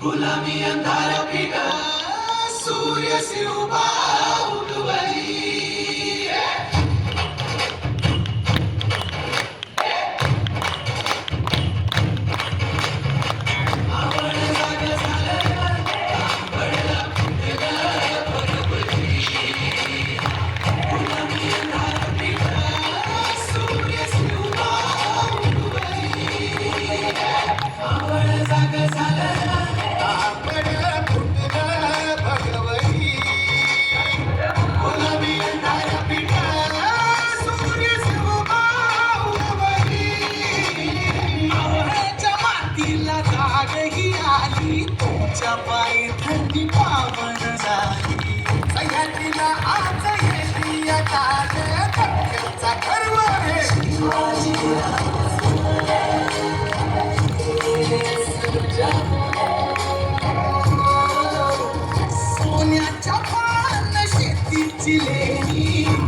गुलामी अंधार पीठ सूर्य शिवबा उठवली तुमच्या पायी थंडी पावन झाली सह्याद्रीला आज येते आता धक्क्याचा गर्व हे सोन्याच्या पान शेतीची लेणी